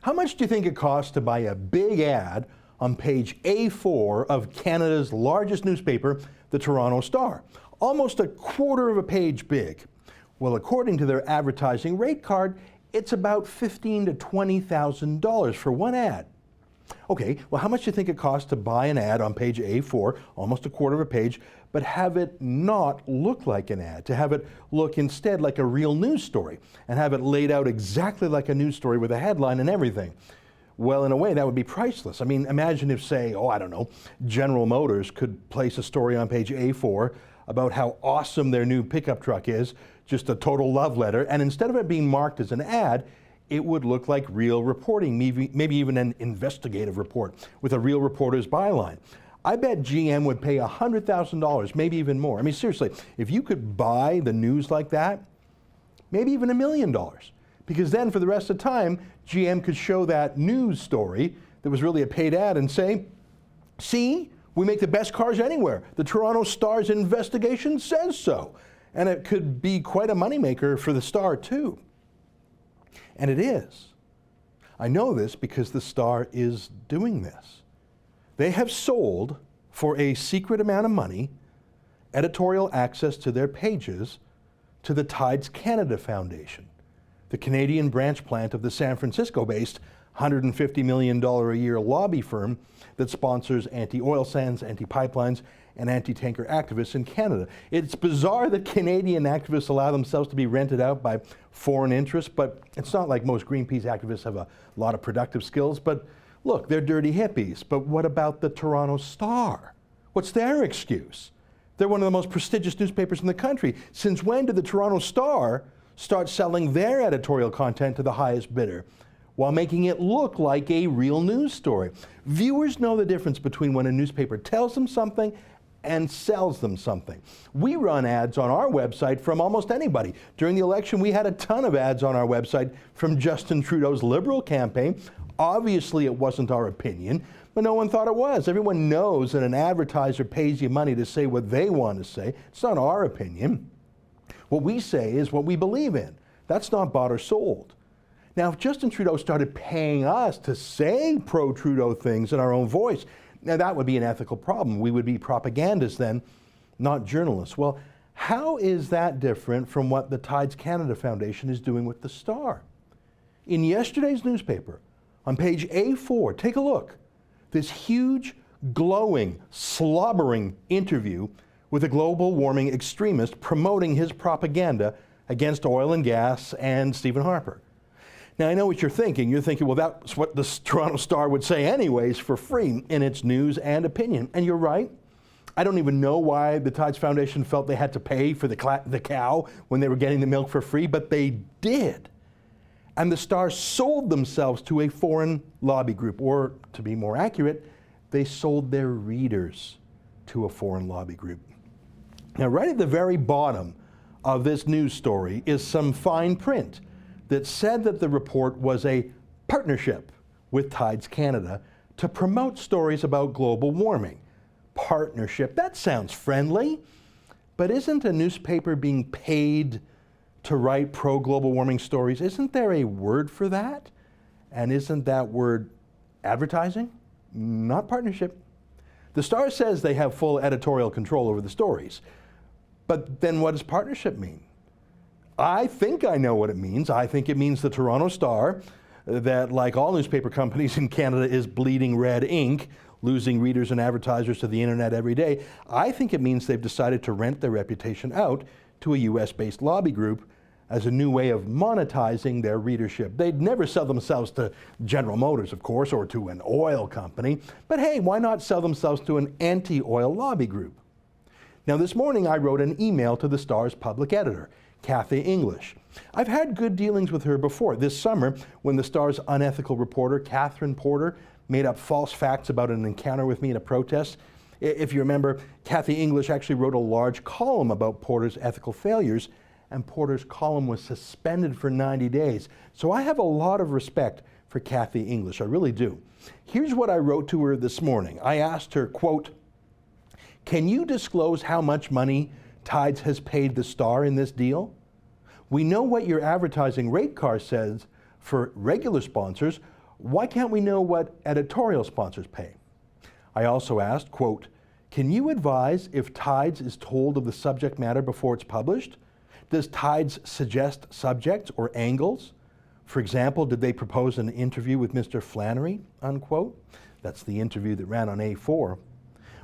How much do you think it costs to buy a big ad on page A4 of Canada's largest newspaper, the Toronto Star? Almost a quarter of a page big. Well, according to their advertising rate card, it's about $15,000 to $20,000 for one ad. Okay, well, how much do you think it costs to buy an ad on page A4, almost a quarter of a page, but have it not look like an ad, to have it look instead like a real news story, and have it laid out exactly like a news story with a headline and everything? Well, in a way, that would be priceless. I mean, imagine if, say, General Motors could place a story on page A4 about how awesome their new pickup truck is, just a total love letter, and instead of it being marked as an ad, it would look like real reporting, maybe even an investigative report with a real reporter's byline. I bet GM would pay $100,000, maybe even more. I mean, seriously, if you could buy the news like that, maybe even $1 million. Because then for the rest of the time, GM could show that news story that was really a paid ad and say, see, we make the best cars anywhere. The Toronto Star's investigation says so. And it could be quite a moneymaker for the Star too. And it is. I know this because the Star is doing this. They have sold, for a secret amount of money, editorial access to their pages to the Tides Canada Foundation, the Canadian branch plant of the San Francisco-based $150 million a year lobby firm that sponsors anti-oil sands, anti-pipelines, and anti-tanker activists in Canada. It's bizarre that Canadian activists allow themselves to be rented out by foreign interests, but it's not like most Greenpeace activists have a lot of productive skills. But look, they're dirty hippies. But what about the Toronto Star? What's their excuse? They're one of the most prestigious newspapers in the country. Since when did the Toronto Star start selling their editorial content to the highest bidder, while making it look like a real news story? Viewers know the difference between when a newspaper tells them something and sells them something. We run ads on our website from almost anybody. During the election, we had a ton of ads on our website from Justin Trudeau's Liberal campaign. Obviously, it wasn't our opinion, but no one thought it was. Everyone knows that an advertiser pays you money to say what they want to say. It's not our opinion. What we say is what we believe in. That's not bought or sold. Now, if Justin Trudeau started paying us to say pro-Trudeau things in our own voice, now that would be an ethical problem. We would be propagandists then, not journalists. Well, how is that different from what the Tides Canada Foundation is doing with the Star? In yesterday's newspaper, on page A4, take a look. This huge, glowing, slobbering interview with a global warming extremist promoting his propaganda against oil and gas and Stephen Harper. Now, I know what you're thinking. You're thinking, well, that's what the Toronto Star would say anyways for free in its news and opinion. And you're right. I don't even know why the Tides Foundation felt they had to pay for the cow when they were getting the milk for free, but they did. And the Star sold themselves to a foreign lobby group, or to be more accurate, they sold their readers to a foreign lobby group. Now, right at the very bottom of this news story is some fine print that said that the report was a partnership with Tides Canada to promote stories about global warming. Partnership, that sounds friendly, but isn't a newspaper being paid to write pro-global warming stories? Isn't there a word for that? And isn't that word advertising? Not partnership. The Star says they have full editorial control over the stories, but then what does partnership mean? I think I know what it means. I think it means the Toronto Star, that like all newspaper companies in Canada is bleeding red ink, losing readers and advertisers to the internet every day. I think it means they've decided to rent their reputation out to a US-based lobby group as a new way of monetizing their readership. They'd never sell themselves to General Motors, of course, or to an oil company, but hey, why not sell themselves to an anti-oil lobby group? Now, this morning I wrote an email to the Star's public editor, Kathy English. I've had good dealings with her before. This summer, when the Star's unethical reporter, Catherine Porter, made up false facts about an encounter with me in a protest. If you remember, Kathy English actually wrote a large column about Porter's ethical failures, and Porter's column was suspended for 90 days. So I have a lot of respect for Kathy English, I really do. Here's what I wrote to her this morning. I asked her, quote, "Can you disclose how much money Tides has paid the Star in this deal? We know what your advertising rate card says for regular sponsors. Why can't we know what editorial sponsors pay? I also asked, quote, can you advise if Tides is told of the subject matter before it's published? Does Tides suggest subjects or angles? For example, did they propose an interview with Mr. Flannery, unquote? That's the interview that ran on A4.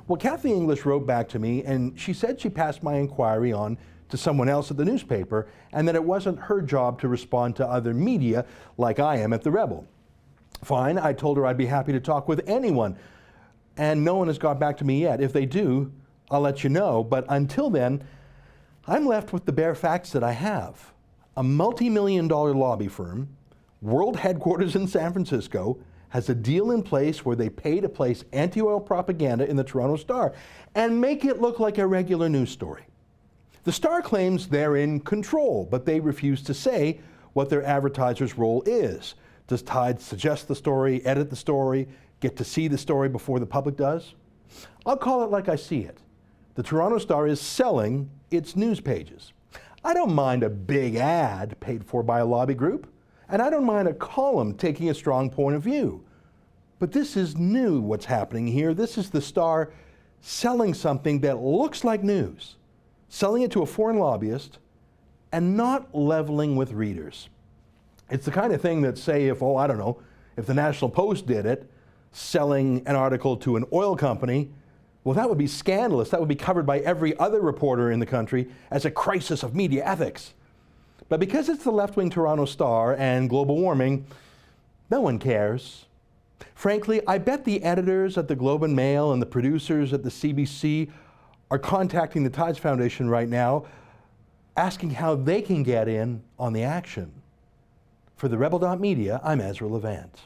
Well, Kathy English wrote back to me, and she said she passed my inquiry on to someone else at the newspaper, and that it wasn't her job to respond to other media like I am at The Rebel. Fine, I told her I'd be happy to talk with anyone, and no one has got back to me yet. If they do, I'll let you know, but until then, I'm left with the bare facts that I have. A multi-million-dollar lobby firm, world headquarters in San Francisco, has a deal in place where they pay to place anti-oil propaganda in the Toronto Star and make it look like a regular news story. The Star claims they're in control, but they refuse to say what their advertiser's role is. Does Tides suggest the story, edit the story, get to see the story before the public does? I'll call it like I see it. The Toronto Star is selling its news pages. I don't mind a big ad paid for by a lobby group, and I don't mind a column taking a strong point of view. But this is new, what's happening here. This is the Star selling something that looks like news, selling it to a foreign lobbyist, and not leveling with readers. It's the kind of thing that, say, if the National Post did it, selling an article to an oil company, well, that would be scandalous. That would be covered by every other reporter in the country as a crisis of media ethics. But because it's the left-wing Toronto Star and global warming, no one cares. Frankly, I bet the editors at the Globe and Mail and the producers at the CBC are contacting the Tides Foundation right now, asking how they can get in on the action. For TheRebel.media, I'm Ezra Levant.